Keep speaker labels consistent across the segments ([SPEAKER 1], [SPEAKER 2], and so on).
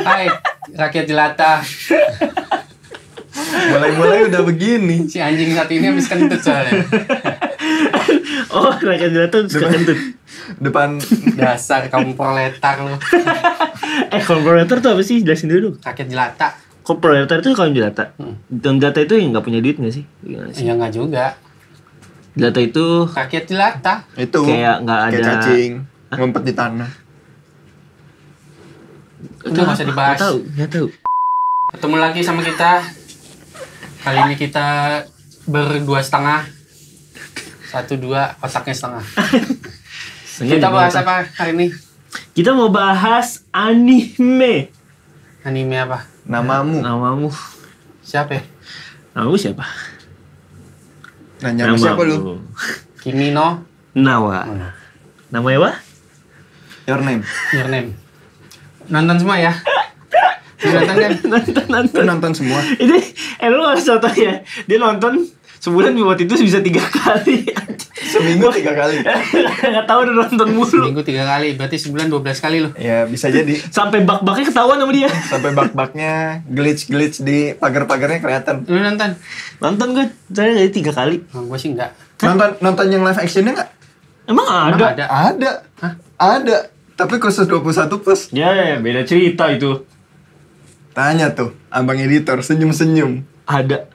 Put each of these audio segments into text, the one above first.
[SPEAKER 1] Hai, rakyat jelata.
[SPEAKER 2] Mulai udah begini.
[SPEAKER 1] Si anjing satu ini habis kentut soalnya.
[SPEAKER 3] Oh, rakyat jelata suka kentut.
[SPEAKER 2] Depan
[SPEAKER 1] Dasar kaum proletar lu.
[SPEAKER 3] Kalau proletar tuh apa sih? Jelasin dulu.
[SPEAKER 1] Rakyat jelata.
[SPEAKER 3] Kok proletar itu kaum jelata? Kaum jelata itu yang nggak punya duit nggak sih? Gimana sih?
[SPEAKER 1] Ya enggak juga.
[SPEAKER 3] Jelata itu
[SPEAKER 1] Rakyat jelata.
[SPEAKER 2] itu
[SPEAKER 3] kayak nggak ada.
[SPEAKER 2] kayak cacing ngumpet di tanah.
[SPEAKER 1] Itu nggak usah dibahas.
[SPEAKER 3] Nggak tahu.
[SPEAKER 1] Ketemu lagi sama kita. Kali ini kita berdua setengah. 1-2 otaknya setengah. Kita bahas apa hari ini?
[SPEAKER 3] Kita mau bahas anime.
[SPEAKER 1] Anime apa?
[SPEAKER 2] Namamu.
[SPEAKER 1] Siapa ya?
[SPEAKER 3] Namamu siapa?
[SPEAKER 2] Nanya sama siapa lu?
[SPEAKER 1] Kimi no
[SPEAKER 3] Nawa. Namanya apa?
[SPEAKER 2] Your name.
[SPEAKER 1] Your name. Nonton semua ya? Nonton kan?
[SPEAKER 2] Lu nonton semua?
[SPEAKER 3] Ini, lu harus contoh ya. Dia nonton sebulan waktu itu bisa 3 kali.
[SPEAKER 2] Seminggu 3 kali.
[SPEAKER 3] Nggak tahu udah nonton mulu.
[SPEAKER 1] Seminggu 3 kali, berarti sebulan 12 kali loh.
[SPEAKER 2] Ya bisa jadi.
[SPEAKER 3] Sampai bak-baknya ketahuan sama dia.
[SPEAKER 2] Sampai bak-baknya glitch di pagar-pagarnya kelihatan.
[SPEAKER 1] Lu nonton?
[SPEAKER 3] Nonton gue, saya jadi 3 kali.
[SPEAKER 1] Oh, gue sih enggak.
[SPEAKER 2] Nonton yang live actionnya nggak?
[SPEAKER 3] Emang ada?
[SPEAKER 2] Ada.
[SPEAKER 1] Hah?
[SPEAKER 2] Ada. Tapi khusus 21 plus.
[SPEAKER 3] Ya, beda cerita itu.
[SPEAKER 2] Tanya tuh, abang editor senyum-senyum.
[SPEAKER 3] Ada.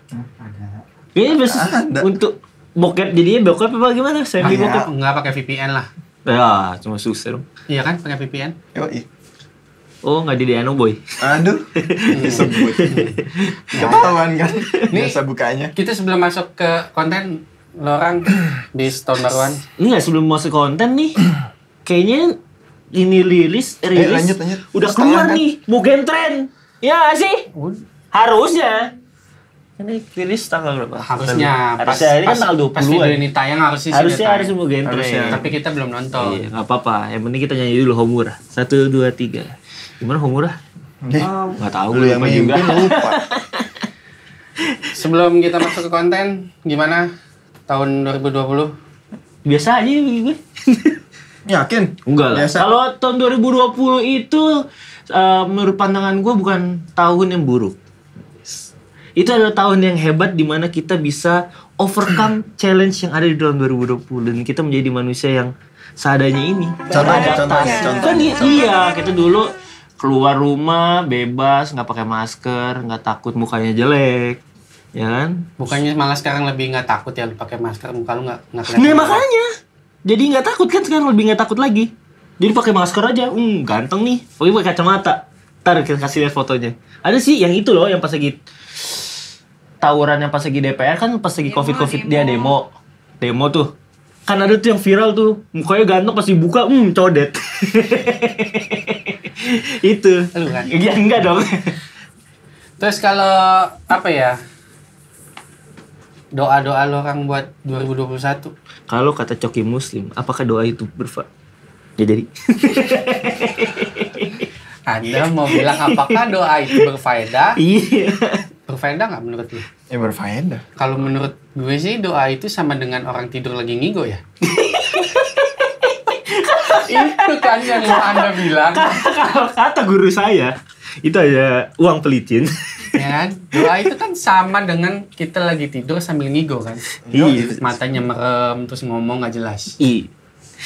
[SPEAKER 3] Ini biasa
[SPEAKER 2] Ada.
[SPEAKER 3] untuk bokep jadinya bokep apa gimana? Semi bokep.
[SPEAKER 1] Enggak pakai VPN lah.
[SPEAKER 3] Ya, cuma susah dong.
[SPEAKER 1] Iya kan pakai VPN?
[SPEAKER 2] Yoi.
[SPEAKER 3] Oh, nggak jadi Anu Boy.
[SPEAKER 2] Aduh, disebut. Ketahuan kan? Biasa bukanya.
[SPEAKER 1] Kita sebelum masuk ke konten, lo orang di tahun baruan.
[SPEAKER 3] Enggak, sebelum masuk konten nih. Kayaknya ini rilis
[SPEAKER 2] lanjut.
[SPEAKER 3] udah
[SPEAKER 2] Setengah
[SPEAKER 3] keluar
[SPEAKER 2] kan?
[SPEAKER 3] nih Mugen Train. Ya nggak sih? Harusnya. Ini rilis tanggal berapa?
[SPEAKER 1] Harusnya
[SPEAKER 3] Harusnya ini kan tanggal 20-an.
[SPEAKER 1] Pas video ini tayang harusnya sih
[SPEAKER 3] Harusnya
[SPEAKER 1] udah
[SPEAKER 3] harus
[SPEAKER 1] tayang.
[SPEAKER 3] Mugen Train.
[SPEAKER 2] Harusnya.
[SPEAKER 1] Tapi kita belum nonton.
[SPEAKER 3] Iya, nggak apa-apa. Yang penting kita nyanyi dulu Homura. 1, 2, 3. Gimana Homura?
[SPEAKER 2] Nggak
[SPEAKER 3] tahu,
[SPEAKER 2] lu
[SPEAKER 3] gue
[SPEAKER 2] yang
[SPEAKER 3] lupa juga.
[SPEAKER 2] mimpin lupa.
[SPEAKER 1] Sebelum kita masuk ke konten, gimana tahun 2020?
[SPEAKER 3] Biasa aja gue.
[SPEAKER 2] Yakin?
[SPEAKER 3] Enggak lah.
[SPEAKER 2] Biasa.
[SPEAKER 3] Kalau tahun 2020 itu menurut pandangan gue bukan tahun yang buruk. Itu adalah tahun yang hebat di mana kita bisa overcome challenge yang ada di tahun 2020 dan kita menjadi manusia yang seadanya ini.
[SPEAKER 2] Contohnya.
[SPEAKER 3] Kan iya, kita dulu keluar rumah bebas, nggak pakai masker, nggak takut mukanya jelek, ya kan?
[SPEAKER 1] Bukannya malah sekarang lebih nggak takut ya lu pakai masker, muka lu nggak
[SPEAKER 3] Nah
[SPEAKER 1] kelihatan.
[SPEAKER 3] makanya, jadi nggak takut kan sekarang lebih nggak takut lagi. Jadi pakai masker aja, ganteng nih. Pokoknya pakai kacamata. Ntar kita kasih lihat fotonya. Ada sih yang itu loh, yang pas lagi tawuran yang pas lagi DPR kan pas lagi covid dia demo tuh. Kan ada tuh yang viral tuh, mukanya ganteng pas dibuka, codet. Itu.
[SPEAKER 1] Lu kan?
[SPEAKER 3] Ya enggak dong.
[SPEAKER 1] Terus kalau apa ya? Doa-doa lo orang buat 2021.
[SPEAKER 3] Kalau kata Coki Muslim, apakah doa itu ya jadi?
[SPEAKER 1] Anda mau bilang apakah doa itu berfaedah?
[SPEAKER 3] Iya.
[SPEAKER 1] Berfaedah nggak menurut lu?
[SPEAKER 2] Ya berfaedah.
[SPEAKER 1] Kalau menurut gue sih doa itu sama dengan orang tidur lagi ngigo ya. Itu kan yang mau Anda bilang.
[SPEAKER 3] Kalau kata guru saya, itu aja uang pelicin.
[SPEAKER 1] Ya kan? Doa itu kan sama dengan kita lagi tidur sambil ngigo kan.
[SPEAKER 3] Iya.
[SPEAKER 1] Matanya merem terus ngomong nggak jelas.
[SPEAKER 3] Iya.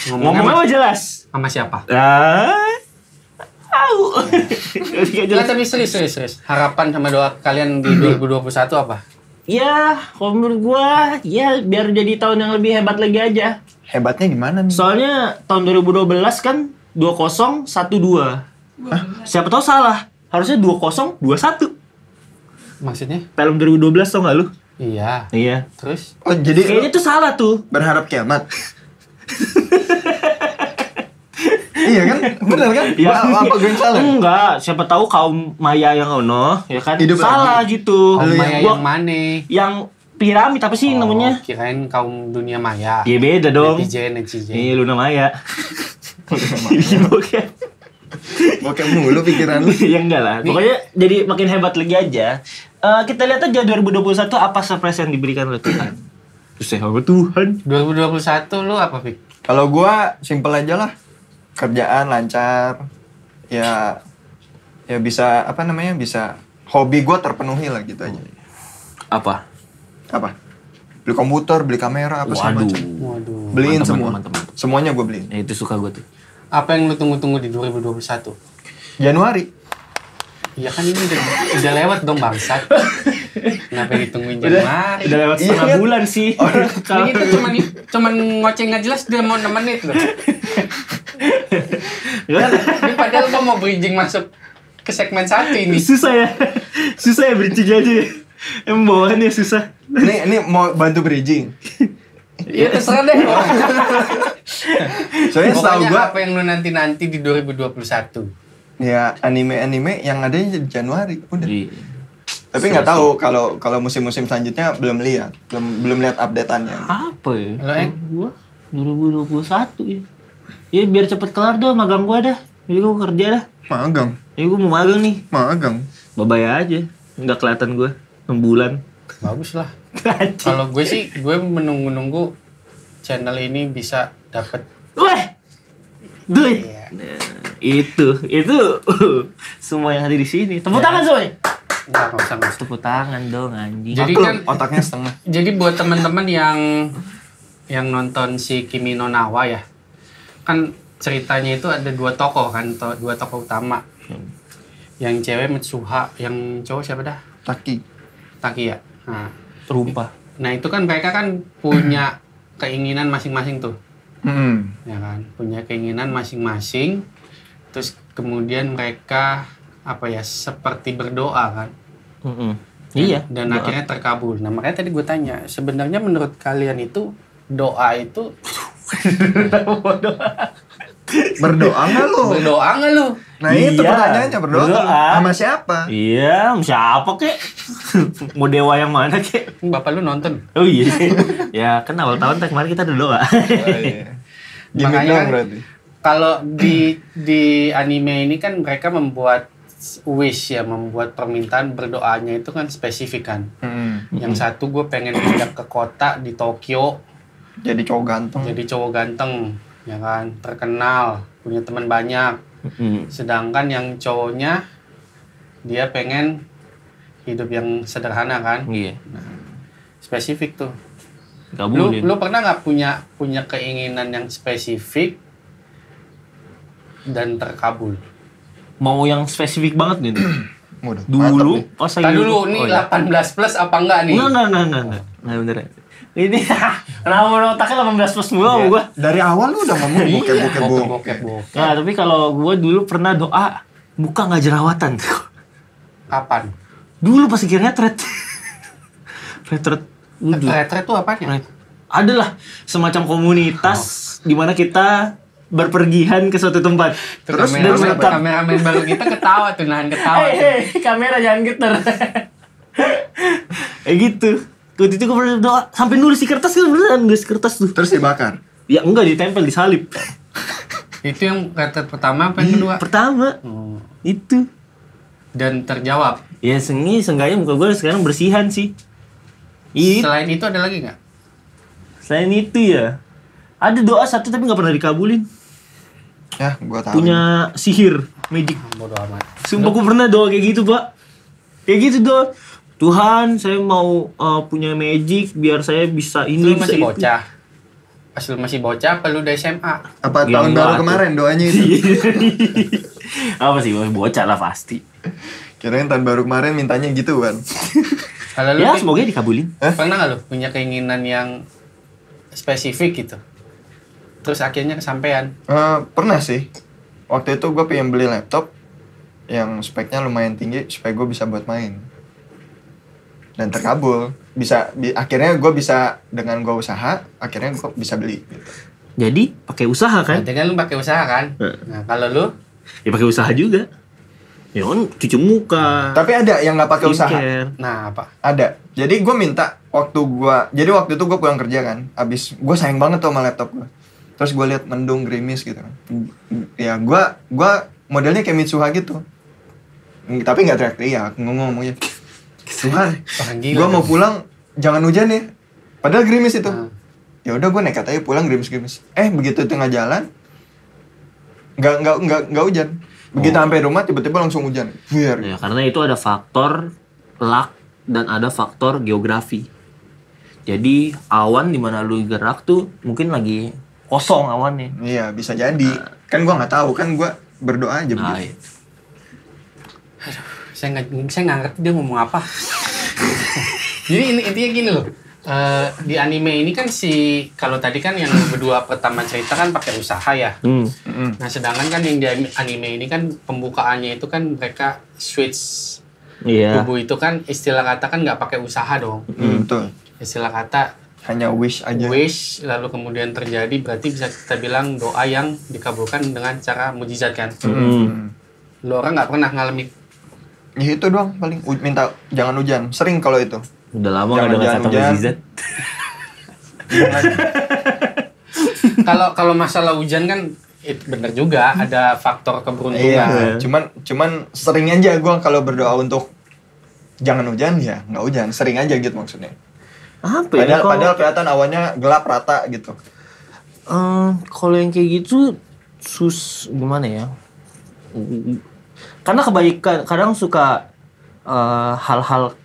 [SPEAKER 3] Ngomongnya mah jelas.
[SPEAKER 1] Sama siapa?
[SPEAKER 3] Tahu.
[SPEAKER 1] Nggak, tapi serius. Harapan sama doa kalian di 2021 apa?
[SPEAKER 3] Ya, kalau menurut gua, ya biar jadi tahun yang lebih hebat lagi aja.
[SPEAKER 2] Hebatnya gimana nih?
[SPEAKER 3] Soalnya tahun 2012 kan 2012. Siapa tahu salah. Harusnya 2021.
[SPEAKER 1] Maksudnya?
[SPEAKER 3] Film 2012 tau gak lu?
[SPEAKER 1] Iya.
[SPEAKER 3] Iya.
[SPEAKER 1] Terus?
[SPEAKER 2] Oh jadi
[SPEAKER 3] Kayaknya tuh salah tuh.
[SPEAKER 2] berharap kiamat. Iya kan? Benar kan?
[SPEAKER 3] Ya.
[SPEAKER 2] Apa gue yang salah?
[SPEAKER 3] Enggak, siapa tahu kaum Maya yang ono, ya kan?
[SPEAKER 2] Hidup
[SPEAKER 3] salah
[SPEAKER 2] lagi.
[SPEAKER 3] gitu.
[SPEAKER 1] Kaum Maya
[SPEAKER 3] Gua-
[SPEAKER 1] yang mana?
[SPEAKER 3] yang piramid apa sih namanya?
[SPEAKER 1] Kirain kaum dunia maya.
[SPEAKER 3] Ya beda dong.
[SPEAKER 1] Netizen.
[SPEAKER 3] Iya, Luna Maya. Bikin bokep.
[SPEAKER 2] Bokep mulu pikiran lu.
[SPEAKER 3] Ya enggak lah. Pokoknya jadi makin hebat lagi aja. Kita lihat aja 2021 apa surprise yang diberikan oleh Tuhan. Terus sama Tuhan.
[SPEAKER 1] 2021 lu apa, Fik?
[SPEAKER 2] Kalau gua simpel aja lah. kerjaan lancar, ya bisa apa namanya, bisa hobi gue terpenuhi lah gitu aja.
[SPEAKER 3] Apa?
[SPEAKER 2] Beli komputer, beli kamera, apa segala macam.
[SPEAKER 1] Waduh.
[SPEAKER 2] Beliin
[SPEAKER 3] Mantap,
[SPEAKER 2] semua.
[SPEAKER 3] mantap.
[SPEAKER 2] Semuanya gue beliin.
[SPEAKER 3] Ya, itu suka gue tuh.
[SPEAKER 1] Apa yang lu tunggu-tunggu di 2021?
[SPEAKER 2] Januari.
[SPEAKER 1] Ya kan ini udah lewat dong bangsat. Kenapa ditungguin Januari?
[SPEAKER 3] Udah lewat setengah
[SPEAKER 2] Iya.
[SPEAKER 3] bulan sih.
[SPEAKER 1] Ini kita cuman ngoceh nggak jelas dia mau 6 menit loh. Ini padahal gua mau bridging masuk ke segmen 1 ini.
[SPEAKER 3] Susah ya bridging aja ya. Emang bawaannya susah.
[SPEAKER 2] Ini mau bantu bridging.
[SPEAKER 1] Ya terserah deh.
[SPEAKER 2] Soalnya setahu
[SPEAKER 1] Pokoknya
[SPEAKER 2] gue,
[SPEAKER 1] apa yang lu nanti di 2021?
[SPEAKER 2] ya anime-anime yang ada di Januari udah.
[SPEAKER 3] Iya.
[SPEAKER 2] Tapi nggak tahu kalau musim-musim selanjutnya belum lihat updateannya.
[SPEAKER 3] Apa ya?
[SPEAKER 1] Lo,
[SPEAKER 3] Gua 2021 ya. Ya biar cepet kelar dah magang gua dah. Jadi gua kerja dah.
[SPEAKER 2] Magang.
[SPEAKER 3] Ya gua mau magang nih. Babay aja. Nggak kelihatan gua 6 bulan.
[SPEAKER 1] Bagus lah. Kalau gue sih, gue menunggu-nunggu channel ini bisa dapet.
[SPEAKER 3] Weh. Duit.
[SPEAKER 1] Iya.
[SPEAKER 3] Nah, itu semua yang ada di sini. Tepuk tangan semuanya.
[SPEAKER 1] Nggak usah.
[SPEAKER 3] Tepuk tangan dong anjing.
[SPEAKER 1] Jadi
[SPEAKER 2] Aku
[SPEAKER 1] kan
[SPEAKER 2] otaknya setengah.
[SPEAKER 1] Jadi buat teman-teman yang nonton si Kimi no Na wa ya, kan ceritanya itu ada dua tokoh kan, dua tokoh utama. Yang cewek Mitsuha, yang cowok siapa dah? Taki ya.
[SPEAKER 3] Terumpah.
[SPEAKER 1] Nah itu kan mereka kan punya keinginan masing-masing tuh, ya kan, punya keinginan masing-masing. Terus kemudian mereka apa ya, seperti berdoa kan.
[SPEAKER 3] Iya.
[SPEAKER 1] Dan akhirnya terkabul. Nah makanya tadi gue tanya, sebenarnya menurut kalian itu doa itu
[SPEAKER 2] Berdoa nggak lu?
[SPEAKER 1] berdoa nggak lu?
[SPEAKER 2] Nah itu
[SPEAKER 3] Iya.
[SPEAKER 2] pertanyaannya, berdoa sama siapa?
[SPEAKER 3] Iya, siapa kek? Mau dewa yang mana kek?
[SPEAKER 1] Bapak lu nonton?
[SPEAKER 3] Oh iya. Ya kan awal tahun kemarin kita ada doa.
[SPEAKER 2] Gimik
[SPEAKER 1] Makanya
[SPEAKER 2] dong
[SPEAKER 1] kan,
[SPEAKER 2] berarti.
[SPEAKER 1] kalau di anime ini kan mereka membuat wish ya, membuat permintaan berdoanya itu kan spesifik kan. Yang satu gue pengen pindah ke kota di Tokyo,
[SPEAKER 2] Jadi cowok ganteng.
[SPEAKER 1] jadi cowok ganteng, ya kan, terkenal, punya teman banyak. Sedangkan yang cowoknya dia pengen hidup yang sederhana kan.
[SPEAKER 3] Iya.
[SPEAKER 1] Spesifik tuh.
[SPEAKER 3] Kabulin.
[SPEAKER 1] Lu pernah nggak punya keinginan yang spesifik dan terkabul?
[SPEAKER 3] Mau yang spesifik banget nih.
[SPEAKER 2] Waduh, mantep
[SPEAKER 3] Dulu
[SPEAKER 2] nih.
[SPEAKER 3] pas
[SPEAKER 1] Tadi dulu nih 18 plus apa enggak nih?
[SPEAKER 3] Enggak beneran. Ini kenapa otaknya 18 plus mulu sama gua?
[SPEAKER 2] Dari awal lu udah ngomong bokep-bokep.
[SPEAKER 1] Bokep.
[SPEAKER 3] Nah, tapi kalau gua dulu pernah doa muka nggak jerawatan.
[SPEAKER 1] Kapan?
[SPEAKER 3] Dulu pas kira retret. Retret.
[SPEAKER 1] Retret tuh apanya?
[SPEAKER 3] Adalah semacam komunitas di mana kita berpergian ke suatu tempat.
[SPEAKER 1] Terus kameramen baru kita ketawa tuh, nahan ketawa.
[SPEAKER 3] Kamera jangan geter. Gitu. Waktu itu gue pernah doa sampai nulis di kertas kan, beneran nulis kertas tuh.
[SPEAKER 2] Terus dibakar.
[SPEAKER 3] Ya enggak, ditempel, disalib.
[SPEAKER 1] Itu yang retret pertama apa yang kedua?
[SPEAKER 3] Pertama.
[SPEAKER 1] Oh.
[SPEAKER 3] Itu.
[SPEAKER 1] Dan terjawab.
[SPEAKER 3] Ya seenggaknya muka gue sekarang bersihan sih.
[SPEAKER 1] Selain itu ada lagi nggak?
[SPEAKER 3] Selain itu ya, ada doa satu tapi nggak pernah dikabulin.
[SPEAKER 2] Ya, gua tahu.
[SPEAKER 3] Punya sihir, magic.
[SPEAKER 1] Bodoh amat.
[SPEAKER 3] Sumpah gue pernah doa kayak gitu, Pak. Kayak gitu doa. Tuhan, saya mau punya magic biar saya bisa ini.
[SPEAKER 1] Lu masih
[SPEAKER 3] bisa itu."
[SPEAKER 1] bocah. Pas lu masih bocah, apa lu udah SMA?
[SPEAKER 2] Apa
[SPEAKER 3] Ya,
[SPEAKER 2] tahun
[SPEAKER 3] enggak
[SPEAKER 2] baru
[SPEAKER 3] tuh.
[SPEAKER 2] kemarin doanya itu?
[SPEAKER 3] Apa sih, bocah lah pasti.
[SPEAKER 2] Kirain tahun baru kemarin mintanya gitu kan.
[SPEAKER 1] Kalau lu
[SPEAKER 3] Ya, semoga dikabulin.
[SPEAKER 1] pernah nggak lu punya keinginan yang spesifik gitu? Terus akhirnya kesampaian.
[SPEAKER 2] Pernah sih. Waktu itu gue pengen beli laptop yang speknya lumayan tinggi supaya gue bisa buat main. Dan terkabul. Akhirnya gue bisa, dengan gue usaha, akhirnya gue bisa beli. Gitu.
[SPEAKER 3] Jadi pakai usaha kan?
[SPEAKER 1] Nanti kan lu pakai usaha kan? Nah, kalau lu
[SPEAKER 3] Ya pakai usaha juga. Ya kan cuci muka.
[SPEAKER 2] Tapi ada yang nggak pakai usaha.
[SPEAKER 3] skincare.
[SPEAKER 1] nah apa?
[SPEAKER 2] Ada. Jadi gue minta jadi waktu itu gue pulang kerja kan. Abis gue sayang banget tuh sama laptop gue. Terus gue liat mendung gerimis gitu kan. Ya gue modelnya kayak Mitsuha gitu. Tapi nggak teriak-teriak, ngomongnya. Tuhan,
[SPEAKER 1] Orang gila.
[SPEAKER 2] gue mau pulang, jangan hujan ya. Padahal gerimis itu.
[SPEAKER 1] Nah.
[SPEAKER 2] Ya udah gue nekat aja pulang gerimis-gerimis. Begitu tengah jalan, nggak hujan. Begitu sampai rumah tiba-tiba langsung hujan. Biar.
[SPEAKER 3] Ya, karena itu ada faktor luck dan ada faktor geografi. Jadi awan di mana lu gerak tuh mungkin lagi kosong awannya.
[SPEAKER 2] Iya, bisa jadi. Kan gua nggak tahu, kan gua berdoa aja
[SPEAKER 3] Nah,
[SPEAKER 2] begitu.
[SPEAKER 3] itu.
[SPEAKER 1] Saya nggak ngerti dia ngomong apa. Jadi intinya gini loh. Di anime ini kan kalau tadi kan yang berdua pertama cerita kan pakai usaha ya. Nah sedangkan kan yang di anime ini kan pembukaannya itu kan mereka switch
[SPEAKER 3] Iya.
[SPEAKER 1] tubuh itu kan istilah kata kan nggak pakai usaha dong.
[SPEAKER 2] Betul.
[SPEAKER 1] Istilah kata
[SPEAKER 2] Hanya wish aja.
[SPEAKER 1] wish lalu kemudian terjadi berarti bisa kita bilang doa yang dikabulkan dengan cara mujizat kan. Lo orang nggak pernah ngalami.
[SPEAKER 2] Ya itu doang paling minta jangan hujan. Sering kalau itu.
[SPEAKER 3] Udah lama nggak dengar kata
[SPEAKER 2] Jangan
[SPEAKER 3] mukjizat.
[SPEAKER 1] Kalau masalah hujan kan itu bener juga ada faktor keberuntungan.
[SPEAKER 2] Iya, cuman sering aja gua kalau berdoa untuk jangan hujan ya nggak hujan, sering aja gitu maksudnya.
[SPEAKER 3] Apa ya?
[SPEAKER 2] Padahal kelihatan awannya gelap rata gitu.
[SPEAKER 3] Kalau yang kayak gitu gimana ya? Karena kebaikan kadang suka hal-hal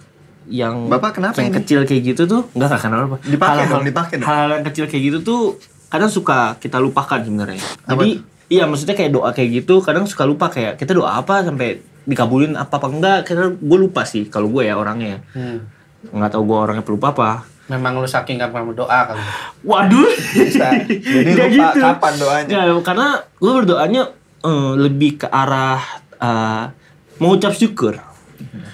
[SPEAKER 3] yang
[SPEAKER 2] Bapak kenapa
[SPEAKER 3] yang
[SPEAKER 2] ini?
[SPEAKER 3] kecil kayak gitu tuh enggak kenapa.
[SPEAKER 2] Dipakai dong.
[SPEAKER 3] Hal-hal yang kecil kayak gitu tuh kadang suka kita lupakan sebenarnya.
[SPEAKER 2] Apa
[SPEAKER 3] Jadi iya maksudnya kayak doa kayak gitu kadang suka lupa kayak kita doa apa sampai dikabulin apa enggak. Karena gue lupa sih kalau gue ya orangnya. Nggak tahu gue orangnya pelupa apa.
[SPEAKER 1] Memang lu saking gak pernah berdoa kali.
[SPEAKER 3] Waduh.
[SPEAKER 2] Bisa. Jadi
[SPEAKER 3] Nggak
[SPEAKER 2] lupa
[SPEAKER 3] gitu.
[SPEAKER 2] kapan doanya.
[SPEAKER 3] Ya, karena gue berdoanya lebih ke arah mengucap syukur,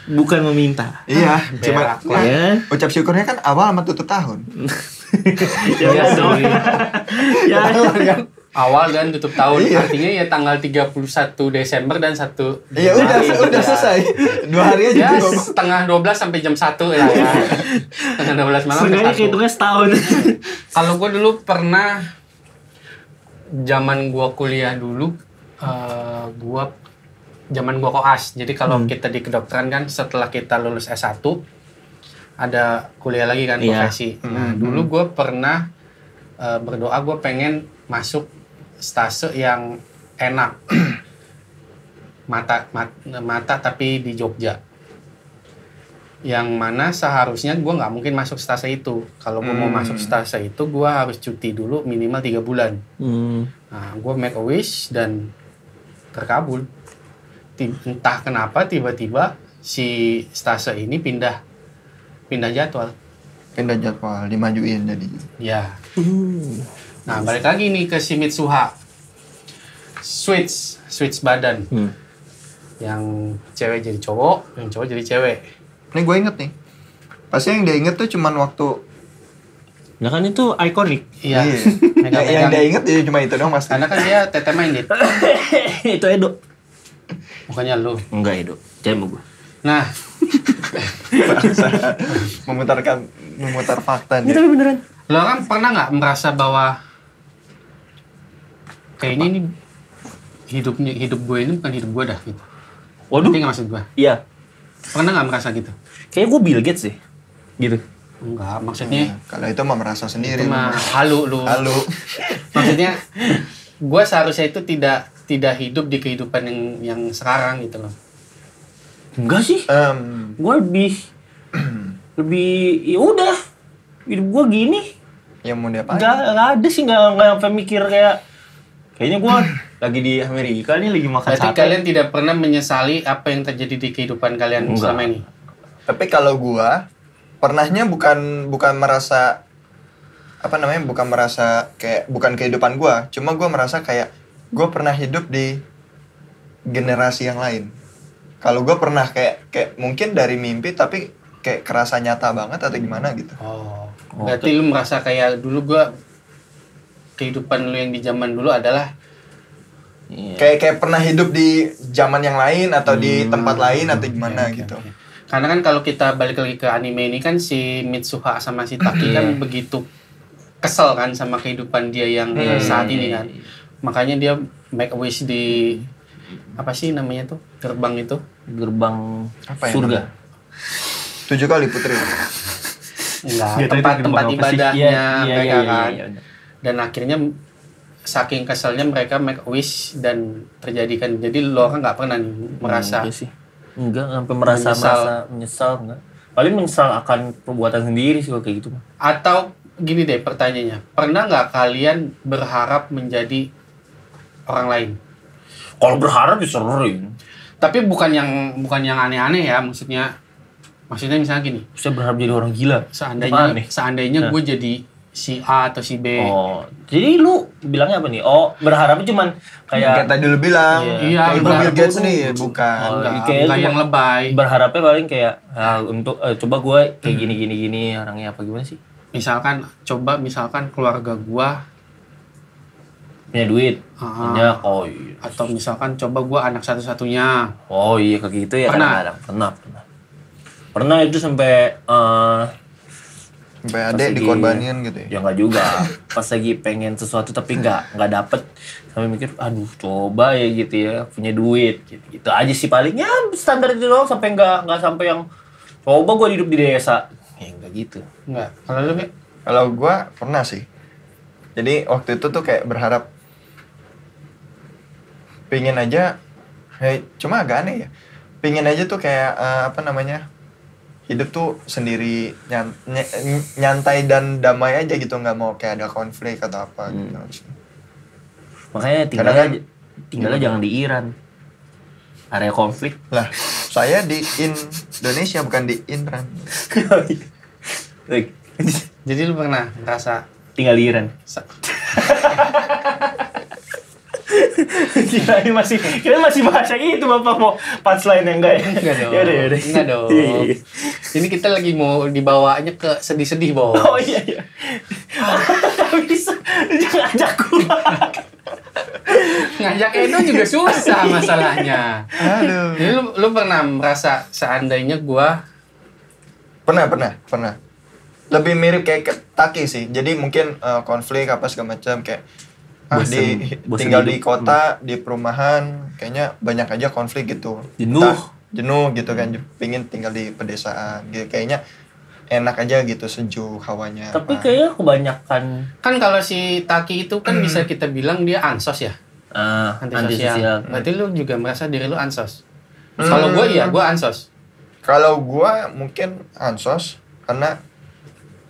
[SPEAKER 3] bukan meminta.
[SPEAKER 2] Iya, cuma
[SPEAKER 1] berak lah.
[SPEAKER 3] Ya,
[SPEAKER 2] ucap syukurnya kan awal sama tutup tahun.
[SPEAKER 3] ya,
[SPEAKER 1] Iya
[SPEAKER 3] dong.
[SPEAKER 1] sih.
[SPEAKER 3] Ya,
[SPEAKER 1] Awal dan tutup tahun.
[SPEAKER 2] Iya.
[SPEAKER 1] Artinya ya tanggal 31 Desember dan 1
[SPEAKER 2] Iya udah
[SPEAKER 1] Januari.
[SPEAKER 2] selesai. 2 hari aja
[SPEAKER 1] Ya,
[SPEAKER 2] cukup.
[SPEAKER 1] setengah 12 sampai jam 1 ya. Setengah 12 malam
[SPEAKER 3] sebenarnya
[SPEAKER 1] sampai 1.
[SPEAKER 3] kehitungnya setahun.
[SPEAKER 1] Kalau gue dulu pernah zaman gua kuliah dulu zaman gua koas. Jadi kalau kita di kedokteran kan setelah kita lulus S1 ada kuliah lagi kan
[SPEAKER 3] Iya.
[SPEAKER 1] profesi. Nah, dulu gua pernah berdoa gua pengen masuk stase yang enak. mata tapi di Jogja. Yang mana seharusnya gue nggak mungkin masuk stase itu. Kalau gue mau masuk stase itu, gue harus cuti dulu minimal 3 bulan. Nah, gue make a wish dan terkabul. Entah kenapa tiba-tiba si stase ini pindah jadwal.
[SPEAKER 2] Pindah jadwal, dimajuin jadi.
[SPEAKER 1] Ya. Nah, balik lagi nih ke si Mitsuha. Switch badan. Yang cewek jadi cowok, yang cowok jadi cewek.
[SPEAKER 2] Ini gue inget nih. Pasti yang dia inget tuh cuman waktu
[SPEAKER 3] Nah kan itu ikonik.
[SPEAKER 1] Iya.
[SPEAKER 2] yang dia inget ya cuma itu doang mas.
[SPEAKER 1] Karena kan dia tete minded.
[SPEAKER 3] Itu Edo.
[SPEAKER 1] Bukannya lu.
[SPEAKER 3] Enggak Edo. Percaya sama gue.
[SPEAKER 1] Nah,
[SPEAKER 2] memutar fakta nih.
[SPEAKER 3] Tapi beneran.
[SPEAKER 1] lo kan pernah nggak merasa bahwa kayaknya ini hidup gue ini bukan hidup gue dah gitu.
[SPEAKER 3] Waduh.
[SPEAKER 1] Ngerti nggak maksud gue?
[SPEAKER 3] Iya.
[SPEAKER 1] Pernah nggak merasa gitu?
[SPEAKER 3] Kayaknya gue Bill Gates sih. Gitu.
[SPEAKER 1] Enggak, maksudnya
[SPEAKER 2] Kalau itu mah merasa sendiri.
[SPEAKER 1] itu mah halu lu.
[SPEAKER 2] Halo.
[SPEAKER 1] Maksudnya gue seharusnya itu tidak hidup di kehidupan yang sekarang gitu loh.
[SPEAKER 3] Enggak sih. Gue lebih ya udah hidup gue gini.
[SPEAKER 2] Yang mau diapain?
[SPEAKER 3] Nggak ada sih nggak sampai mikir kayaknya gue lagi di Amerika nih lagi makan
[SPEAKER 1] Berarti
[SPEAKER 3] sate.
[SPEAKER 1] kalian tidak pernah menyesali apa yang terjadi di kehidupan kalian
[SPEAKER 3] Enggak.
[SPEAKER 1] selama ini?
[SPEAKER 2] Tapi kalau gua pernahnya bukan merasa bukan merasa kayak bukan kehidupan gua, cuma gua merasa kayak gua pernah hidup di generasi yang lain. Kalau gua pernah kayak mungkin dari mimpi tapi kayak kerasa nyata banget atau gimana gitu.
[SPEAKER 1] Oh. Berarti lu merasa kayak dulu gua kehidupan lu yang di zaman dulu adalah
[SPEAKER 3] Iya.
[SPEAKER 2] Kayak pernah hidup di zaman yang lain atau di tempat lain atau gimana
[SPEAKER 1] Oke,
[SPEAKER 2] gitu.
[SPEAKER 1] oke. Karena kan kalau kita balik lagi ke anime ini kan si Mitsuha sama si Taki kan begitu kesel kan sama kehidupan dia yang saat ini kan. Makanya dia make a wish di apa sih namanya tuh? Gerbang itu.
[SPEAKER 3] Gerbang
[SPEAKER 2] Apa ya
[SPEAKER 3] surga.
[SPEAKER 2] namanya? 7 kali putri.
[SPEAKER 1] Enggak,
[SPEAKER 3] Nggak tahu itu
[SPEAKER 1] tempat
[SPEAKER 3] gerbang apa sih?
[SPEAKER 1] ibadahnya
[SPEAKER 3] Iya,
[SPEAKER 1] mereka
[SPEAKER 3] iya,
[SPEAKER 1] kan.
[SPEAKER 3] iya.
[SPEAKER 1] Dan akhirnya saking keselnya mereka make a wish dan terjadikan. Jadi lo kan nggak pernah nih merasa
[SPEAKER 3] Enggak sih. Enggak sampai merasa menyesal enggak. Paling menyesal akan perbuatan sendiri sih kalau kayak gitu.
[SPEAKER 1] atau gini deh pertanyaannya, pernah nggak kalian berharap menjadi orang lain?
[SPEAKER 3] Kalau berharap diseruin.
[SPEAKER 1] Tapi bukan yang aneh-aneh ya, maksudnya misalnya gini,
[SPEAKER 3] Saya berharap jadi orang gila.
[SPEAKER 1] seandainya gue jadi si A atau si B.
[SPEAKER 3] Oh, jadi lu bilangnya apa nih? Oh, berharapnya cuman
[SPEAKER 2] Kayak
[SPEAKER 3] kayak
[SPEAKER 2] tadi lu bilang,
[SPEAKER 1] Iya,
[SPEAKER 2] kayak
[SPEAKER 1] benar.
[SPEAKER 2] Bill Gates nih, bukan.
[SPEAKER 3] kayak
[SPEAKER 1] Enggak yang lebay.
[SPEAKER 3] berharapnya paling kayak untuk coba gue kayak gini orangnya apa gimana sih?
[SPEAKER 1] Misalkan keluarga gua
[SPEAKER 3] Punya duit,
[SPEAKER 1] Ah.
[SPEAKER 3] banyak. Oh iya.
[SPEAKER 1] atau misalkan coba gua anak satu-satunya.
[SPEAKER 3] Oh iya kayak gitu ya
[SPEAKER 1] Pernah?
[SPEAKER 3] kadang-kadang. Pernah itu sampai
[SPEAKER 2] Sampai
[SPEAKER 3] pas
[SPEAKER 2] adek
[SPEAKER 3] lagi-
[SPEAKER 2] dikorbanin gitu ya.
[SPEAKER 3] ya nggak juga. Pas lagi pengen sesuatu tapi nggak dapet, sampai mikir aduh coba ya gitu ya punya duit gitu aja sih palingnya standar itu doang sampai nggak sampai yang coba gue hidup di desa ya nggak gitu.
[SPEAKER 1] Enggak. Kalau lu Be?
[SPEAKER 2] Kalau gua pernah sih. Jadi waktu itu tuh kayak berharap pingin aja, cuma agak aneh ya. Pingin aja tuh kayak hidup tuh sendiri nyantai dan damai aja gitu, nggak mau kayak ada konflik atau apa gitu.
[SPEAKER 3] Makanya
[SPEAKER 2] Kadang-kadang-
[SPEAKER 3] tinggalnya jangan di Iran, area konflik.
[SPEAKER 2] Lah, saya di Indonesia bukan di Iran.
[SPEAKER 3] Baik.
[SPEAKER 1] Jadi lu pernah ngerasa
[SPEAKER 3] Tinggal di Iran. Kira masih bahasa itu bapak mau punchline yang enggak ya?
[SPEAKER 1] Enggak dong.
[SPEAKER 3] Yaudah.
[SPEAKER 1] Enggak dong.
[SPEAKER 3] Iya.
[SPEAKER 1] Ini kita lagi mau dibawanya ke sedih-sedih, Bos.
[SPEAKER 3] Oh iya. Gak bisa, jangan ajak gua.
[SPEAKER 1] Ngajak Edo juga susah masalahnya.
[SPEAKER 2] Aduh.
[SPEAKER 1] Jadi lu pernah merasa seandainya gua
[SPEAKER 2] Pernah. Lebih mirip kayak ke Taki sih. Jadi mungkin konflik apa segala macam kayak
[SPEAKER 3] Bosen
[SPEAKER 2] tinggal
[SPEAKER 3] hidup.
[SPEAKER 2] di kota, di perumahan, kayaknya banyak aja konflik gitu.
[SPEAKER 3] Jenuh.
[SPEAKER 2] Jenuh gitu kan. Pingin tinggal di pedesaan. Gitu. Kayaknya enak aja gitu, sejuk hawanya.
[SPEAKER 3] Tapi kayaknya kebanyakan
[SPEAKER 1] kan kalau si Taki itu kan bisa kita bilang dia ansos ya,
[SPEAKER 3] antisosial.
[SPEAKER 1] Berarti lu juga merasa diri lu ansos. Kalau gua iya, gua ansos.
[SPEAKER 2] Kalau gua mungkin ansos karena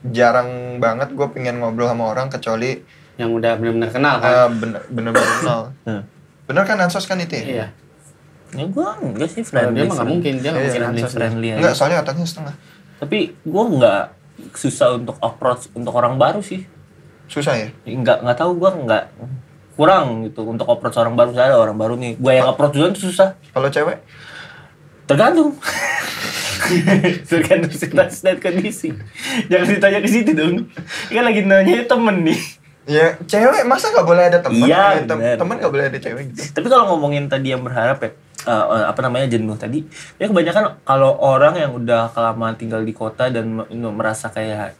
[SPEAKER 2] jarang banget gua pengen ngobrol sama orang kecuali
[SPEAKER 1] Yang udah benar-benar kenal kan.
[SPEAKER 2] bener-bener kenal. Bener kan ansos kan itu ya?
[SPEAKER 1] Iya.
[SPEAKER 3] Ya gua enggak sih
[SPEAKER 1] Kalau
[SPEAKER 3] friendly.
[SPEAKER 1] dia mah nggak mungkin, dia nggak
[SPEAKER 2] Iya,
[SPEAKER 1] mungkin ansos.
[SPEAKER 3] friendly aja.
[SPEAKER 2] Enggak, soalnya otaknya setengah.
[SPEAKER 3] Tapi gua enggak susah untuk approach untuk orang baru sih.
[SPEAKER 2] Susah ya?
[SPEAKER 3] Enggak tahu gua enggak kurang gitu untuk approach orang baru. Saya ada orang baru nih. Gua yang approach duluan tuh susah.
[SPEAKER 2] Kalau cewek?
[SPEAKER 3] Tergantung. Tergantung situasi dan kondisi. Jangan ditanya ke situ dong. Kan lagi nanya temen nih.
[SPEAKER 2] Ya, cewek masa nggak boleh ada teman?
[SPEAKER 3] Iya, bener.
[SPEAKER 2] Teman nggak boleh ada cewek gitu.
[SPEAKER 3] Tapi kalau ngomongin tadi yang berharap ya, jenuh tadi, ya kebanyakan kalau orang yang udah kelamaan tinggal di kota dan merasa kayak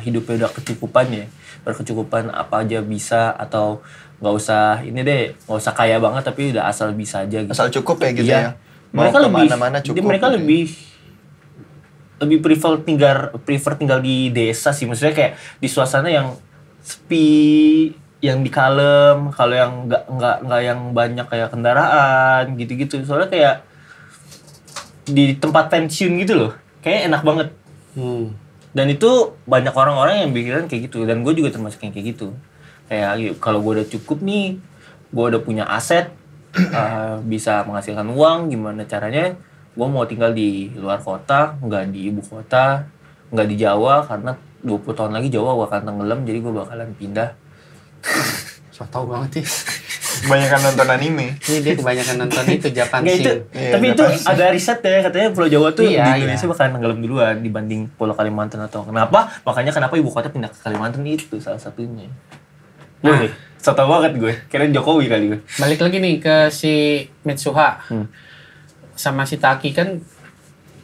[SPEAKER 3] hidupnya udah kecukupan ya, berkecukupan apa aja bisa atau nggak usah nggak usah kaya banget tapi udah asal bisa aja gitu.
[SPEAKER 2] Asal cukup ya gitu
[SPEAKER 3] Iya.
[SPEAKER 2] ya. Mau kemana-mana cukup.
[SPEAKER 3] Mereka
[SPEAKER 2] gitu.
[SPEAKER 3] lebih prefer tinggal di desa sih, maksudnya kayak di suasana yang sepi, yang di kalem, kalau yang nggak yang banyak kayak kendaraan gitu-gitu. Soalnya kayak di tempat pensiun gitu loh, kayak enak banget. Dan itu banyak orang-orang yang pikiran kayak gitu, dan gue juga termasuk yang kayak gitu. Kayak kalau gue udah cukup nih, gue udah punya aset, bisa menghasilkan uang, gimana caranya gue mau tinggal di luar kota, nggak di ibu kota, nggak di Jawa, karena 20 tahun lagi Jawa bakal tenggelam, jadi gue bakalan pindah.
[SPEAKER 1] So tau banget sih.
[SPEAKER 2] Kebanyakan nonton anime.
[SPEAKER 1] Ini dia kebanyakan nonton itu Japan
[SPEAKER 3] Nggak, itu,
[SPEAKER 1] Sing.
[SPEAKER 2] Iya,
[SPEAKER 3] tapi itu ada riset ya, katanya Pulau Jawa tuh
[SPEAKER 1] Iya,
[SPEAKER 3] di Indonesia
[SPEAKER 1] iya.
[SPEAKER 3] bakalan tenggelam duluan dibanding Pulau Kalimantan atau kenapa? Makanya kenapa ibu kota pindah ke Kalimantan itu salah satunya. Wih, so tau banget gue. Kirain Jokowi kali gue.
[SPEAKER 1] Balik lagi nih ke si Mitsuha sama si Taki kan,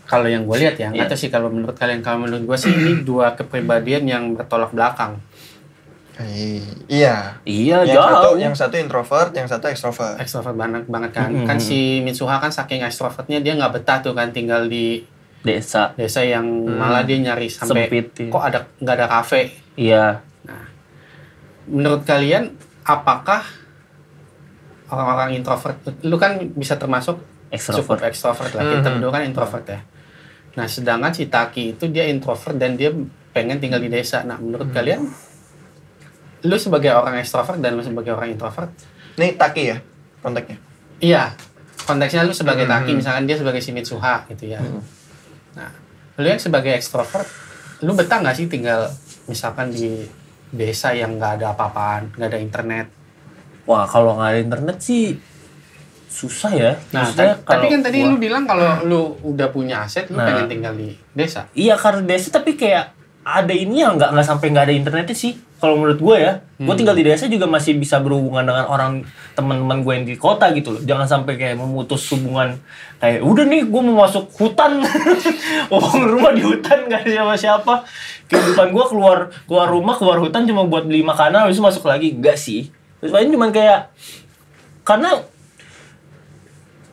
[SPEAKER 1] kalau yang gue lihat ya, nggak tahu sih kalau menurut kalian. Kalau menurut gue sih ini dua kepribadian yang bertolak belakang.
[SPEAKER 2] Iya.
[SPEAKER 3] Iya,
[SPEAKER 2] Yang satu introvert, yang satu extrovert.
[SPEAKER 1] Ekstrovert banget kan. Kan si Mitsuha kan saking ekstrovertnya dia nggak betah tuh kan tinggal di
[SPEAKER 3] desa.
[SPEAKER 1] desa yang malah dia nyari sampai
[SPEAKER 3] Sempit, iya.
[SPEAKER 1] kok nggak ada kafe.
[SPEAKER 3] Iya.
[SPEAKER 1] Menurut kalian apakah orang-orang introvert, lu kan bisa termasuk cukup ekstrovert lah, kita berdua kan introvert ya. Nah sedangkan si Taki itu dia introvert dan dia pengen tinggal di desa. Nah menurut kalian, lu sebagai orang ekstrovert dan lu sebagai orang introvert,
[SPEAKER 2] Ini Taki ya kontaknya.
[SPEAKER 1] iya, konteksnya lu sebagai Taki, misalkan dia sebagai si Mitsuha gitu ya. Nah, lu yang sebagai ekstrovert, lu betah nggak sih tinggal misalkan di desa yang nggak ada apa-apaan, nggak ada internet?
[SPEAKER 3] Wah, kalau nggak ada internet sih susah ya.
[SPEAKER 1] Nah,
[SPEAKER 3] Maksudnya
[SPEAKER 1] tapi
[SPEAKER 3] kalau
[SPEAKER 1] kan tadi
[SPEAKER 3] gua-
[SPEAKER 1] lu bilang kalau lu udah punya aset, lu
[SPEAKER 3] Nah.
[SPEAKER 1] pengen tinggal di desa.
[SPEAKER 3] Iya karena desa, tapi kayak ada ini ya nggak sampai nggak ada internetnya sih. Kalau menurut gue ya, gue tinggal di desa juga masih bisa berhubungan dengan orang teman-teman gue yang di kota gitu loh. Jangan sampai kayak memutus hubungan kayak udah nih gue mau masuk hutan, orang rumah di hutan nggak ada siapa-siapa. Kehidupan gue keluar rumah keluar hutan cuma buat beli makanan, habis itu masuk lagi. Enggak sih. Terus paling cuma kayak karena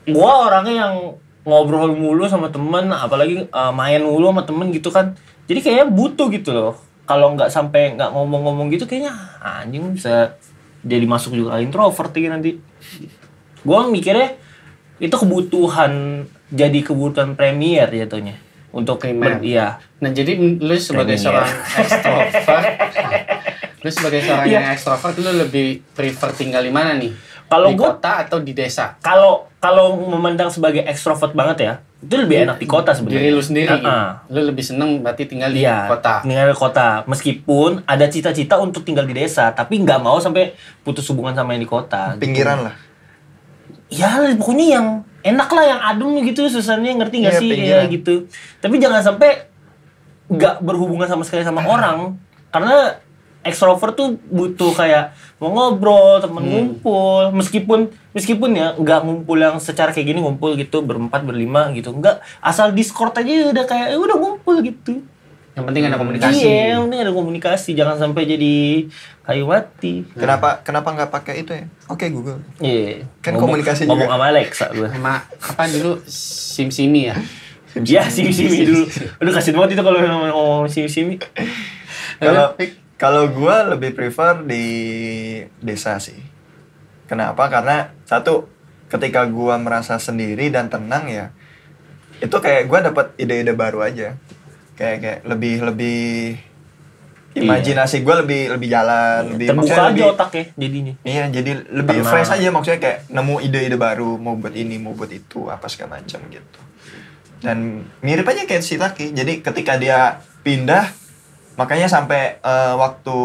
[SPEAKER 3] gue orangnya yang ngobrol mulu sama temen, apalagi main mulu sama temen gitu kan. Jadi kayaknya butuh gitu loh. Kalau nggak sampai nggak ngomong-ngomong gitu, kayaknya anjing bisa jadi masuk juga introvert lagi nanti. Gue mikirnya itu jadi kebutuhan premier jatuhnya untuk
[SPEAKER 1] Primer.
[SPEAKER 3] iya.
[SPEAKER 1] Nah, jadi lu sebagai
[SPEAKER 3] Premier.
[SPEAKER 1] seorang ekstrovert, lu sebagai seorang
[SPEAKER 3] Iya.
[SPEAKER 1] yang ekstrovert, lu lebih prefer tinggal di mana nih?
[SPEAKER 3] Kalau
[SPEAKER 1] di
[SPEAKER 3] gua-
[SPEAKER 1] kota atau di desa?
[SPEAKER 3] Kalau memandang sebagai ekstrovert banget ya, itu lebih enak di kota sebenarnya.
[SPEAKER 1] Diri lu sendiri, gitu.
[SPEAKER 3] Heeh.
[SPEAKER 1] Lu lebih seneng berarti tinggal di
[SPEAKER 3] Iya,
[SPEAKER 1] kota.
[SPEAKER 3] tinggal di kota. Meskipun ada cita-cita untuk tinggal di desa, tapi nggak mau sampai putus hubungan sama yang di kota.
[SPEAKER 2] Pinggiran lah.
[SPEAKER 3] Ya, pokoknya yang enak lah, yang adem gitu, suasananya, ngerti nggak
[SPEAKER 2] Iya,
[SPEAKER 3] sih?
[SPEAKER 2] pinggiran.
[SPEAKER 3] Ya gitu. Tapi jangan sampai nggak berhubungan sama sekali sama orang, karena ekstrovert tuh butuh kayak mau ngobrol, temen ngumpul, meskipun ya nggak ngumpul yang secara kayak gini, ngumpul gitu berempat berlima gitu, nggak, asal Discord aja udah kayak udah ngumpul gitu.
[SPEAKER 1] Yang penting ada komunikasi.
[SPEAKER 3] Iya, yang penting ada komunikasi, jangan sampai jadi kayu mati.
[SPEAKER 2] Kenapa nggak pakai itu ya? Oke Google.
[SPEAKER 3] Iya.
[SPEAKER 2] Kan komunikasi
[SPEAKER 3] ngomong
[SPEAKER 2] juga.
[SPEAKER 3] sama Alexa gue.
[SPEAKER 1] Sama apa dulu SimSimi ya?
[SPEAKER 3] Ya, simi dulu. Udah kasihan banget itu kalau ngomong simi.
[SPEAKER 2] Kalau gue lebih prefer di desa sih. Kenapa? Karena satu, ketika gue merasa sendiri dan tenang ya, itu kayak gue dapat ide-ide baru aja. Kayak lebih imajinasi gue lebih jalan, lebih
[SPEAKER 3] Terbuka
[SPEAKER 2] maksudnya
[SPEAKER 3] aja
[SPEAKER 2] lebih-
[SPEAKER 3] otaknya jadinya.
[SPEAKER 2] Iya, jadi lebih
[SPEAKER 3] Tenang.
[SPEAKER 2] fresh aja, maksudnya kayak nemu ide-ide baru, mau buat ini, mau buat itu, apa segala macam gitu. Dan mirip aja kayak si Taki. Jadi ketika dia pindah, makanya sampai waktu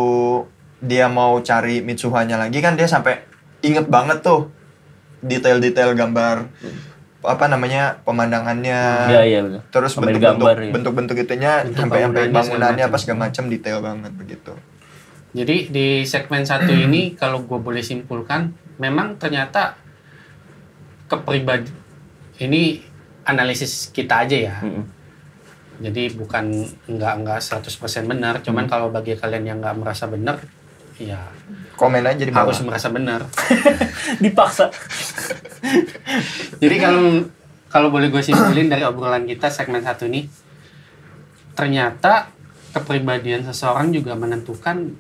[SPEAKER 2] dia mau cari Mitsuhanya lagi kan dia sampai inget banget tuh detail-detail gambar apa namanya pemandangannya.
[SPEAKER 3] Iya, benar.
[SPEAKER 2] Terus
[SPEAKER 3] Sampai digambar, ya.
[SPEAKER 2] bentuk-bentuk itunya
[SPEAKER 1] Bentuk
[SPEAKER 2] sampai
[SPEAKER 1] bangunannya
[SPEAKER 2] bangunannya
[SPEAKER 1] segala
[SPEAKER 2] apa segala macam detail banget begitu.
[SPEAKER 1] Jadi di segmen 1 ini kalau gue boleh simpulkan, memang ternyata kepribadian ini analisis kita aja ya. Jadi bukan nggak 100% benar, cuman kalau bagi kalian yang nggak merasa benar, ya
[SPEAKER 2] Komen aja di bawah.
[SPEAKER 1] harus merasa benar.
[SPEAKER 3] Dipaksa.
[SPEAKER 1] Jadi kalau boleh gue simpulin dari obrolan kita segmen 1 ini, ternyata kepribadian seseorang juga menentukan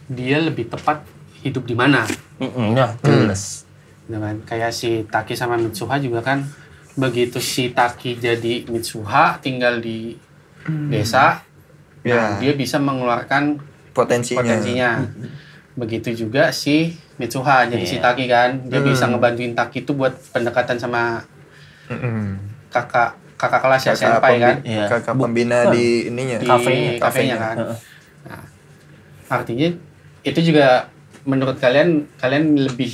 [SPEAKER 1] dia lebih tepat hidup di mana.
[SPEAKER 3] Ya, jelas.
[SPEAKER 1] Dengan kayak si Taki sama Mitsuha juga kan, begitu si Taki jadi Mitsuha tinggal di desa, nah,
[SPEAKER 2] Ya.
[SPEAKER 1] dia bisa mengeluarkan potensinya. Begitu juga si Mitsuha jadi si Taki kan, dia bisa ngebantuin Taki itu buat pendekatan sama kakak kelas ya, senpai kan,
[SPEAKER 3] Iya.
[SPEAKER 2] Kakak pembina di ininya.
[SPEAKER 1] di
[SPEAKER 3] Kafenya.
[SPEAKER 1] kafenya kan.
[SPEAKER 3] Heeh.
[SPEAKER 1] Nah, artinya itu juga menurut kalian lebih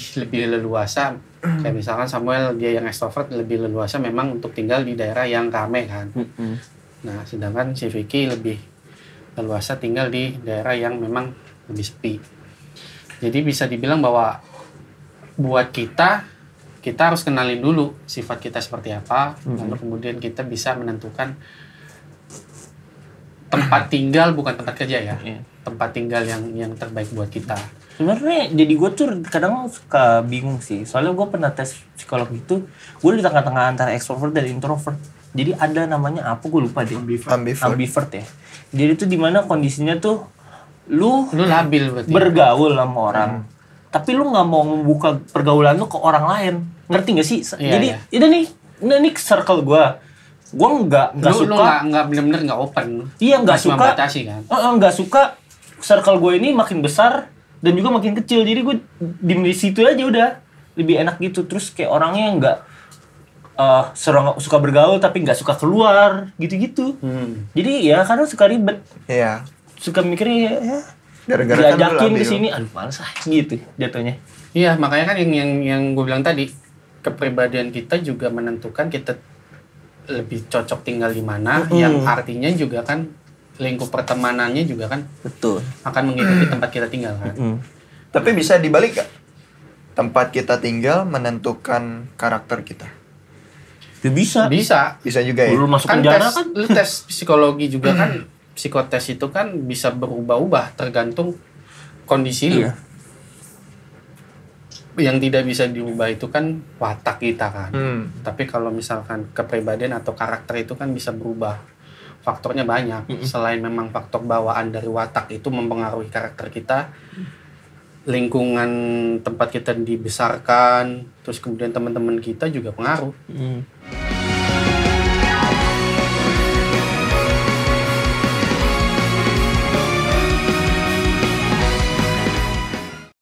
[SPEAKER 1] leluasa, kayak misalkan Samuel dia yang extrovert lebih leluasa memang untuk tinggal di daerah yang ramai kan. Nah, sedangkan si Vicky lebih leluasa tinggal di daerah yang memang lebih sepi. Jadi bisa dibilang bahwa buat kita harus kenalin dulu sifat kita seperti apa, lalu kemudian kita bisa menentukan tempat tinggal, bukan tempat kerja ya.
[SPEAKER 3] Iya.
[SPEAKER 1] Tempat tinggal yang terbaik buat kita.
[SPEAKER 3] Sebenarnya jadi gue tuh kadang suka bingung sih. Soalnya gue pernah tes psikolog gitu, gue di tengah-tengah antara extrovert dan introvert. Jadi ada namanya apa gue lupa deh. Ambivert ya. Jadi itu dimana kondisinya tuh lu
[SPEAKER 1] Lu labil berarti.
[SPEAKER 3] bergaul sama orang, tapi lu nggak mau membuka pergaulan lu ke orang lain. Ngerti nggak sih?
[SPEAKER 1] Iya,
[SPEAKER 3] Jadi
[SPEAKER 1] iya.
[SPEAKER 3] ini circle gua nggak
[SPEAKER 1] Lu
[SPEAKER 3] suka.
[SPEAKER 1] nggak bener-bener nggak open.
[SPEAKER 3] Iya, nggak
[SPEAKER 1] Masih
[SPEAKER 3] suka.
[SPEAKER 1] membatasi kan.
[SPEAKER 3] Nggak suka circle gue ini makin besar dan juga makin kecil. Jadi gue di situ aja udah lebih enak gitu. Terus kayak orangnya nggak suka bergaul tapi nggak suka keluar gitu-gitu. Jadi ya kadang suka ribet,
[SPEAKER 2] Iya.
[SPEAKER 3] suka mikirnya ya
[SPEAKER 2] Gara-gara kan lu
[SPEAKER 3] diajakin
[SPEAKER 2] labil.
[SPEAKER 3] ke sini, aduh males gitu jatuhnya.
[SPEAKER 1] Iya, makanya kan yang gue bilang tadi, kepribadian kita juga menentukan kita lebih cocok tinggal di mana, yang artinya juga kan lingkup pertemanannya juga kan
[SPEAKER 3] Betul.
[SPEAKER 1] akan mengikuti tempat kita tinggal kan.
[SPEAKER 2] Tapi bisa dibalik gak? Tempat kita tinggal menentukan karakter kita.
[SPEAKER 3] Ya bisa.
[SPEAKER 2] Bisa juga ya.
[SPEAKER 3] Lu masuk
[SPEAKER 1] Kan
[SPEAKER 3] penjara
[SPEAKER 1] tes,
[SPEAKER 3] kan.
[SPEAKER 1] lu tes psikologi juga kan, psikotes itu kan bisa berubah-ubah tergantung kondisi lu.
[SPEAKER 3] Iya.
[SPEAKER 1] Yang tidak bisa diubah itu kan watak kita kan. Tapi kalau misalkan kepribadian atau karakter itu kan bisa berubah. Faktornya banyak. Selain memang faktor bawaan dari watak itu mempengaruhi karakter kita, lingkungan tempat kita dibesarkan, terus kemudian teman-teman kita juga pengaruh.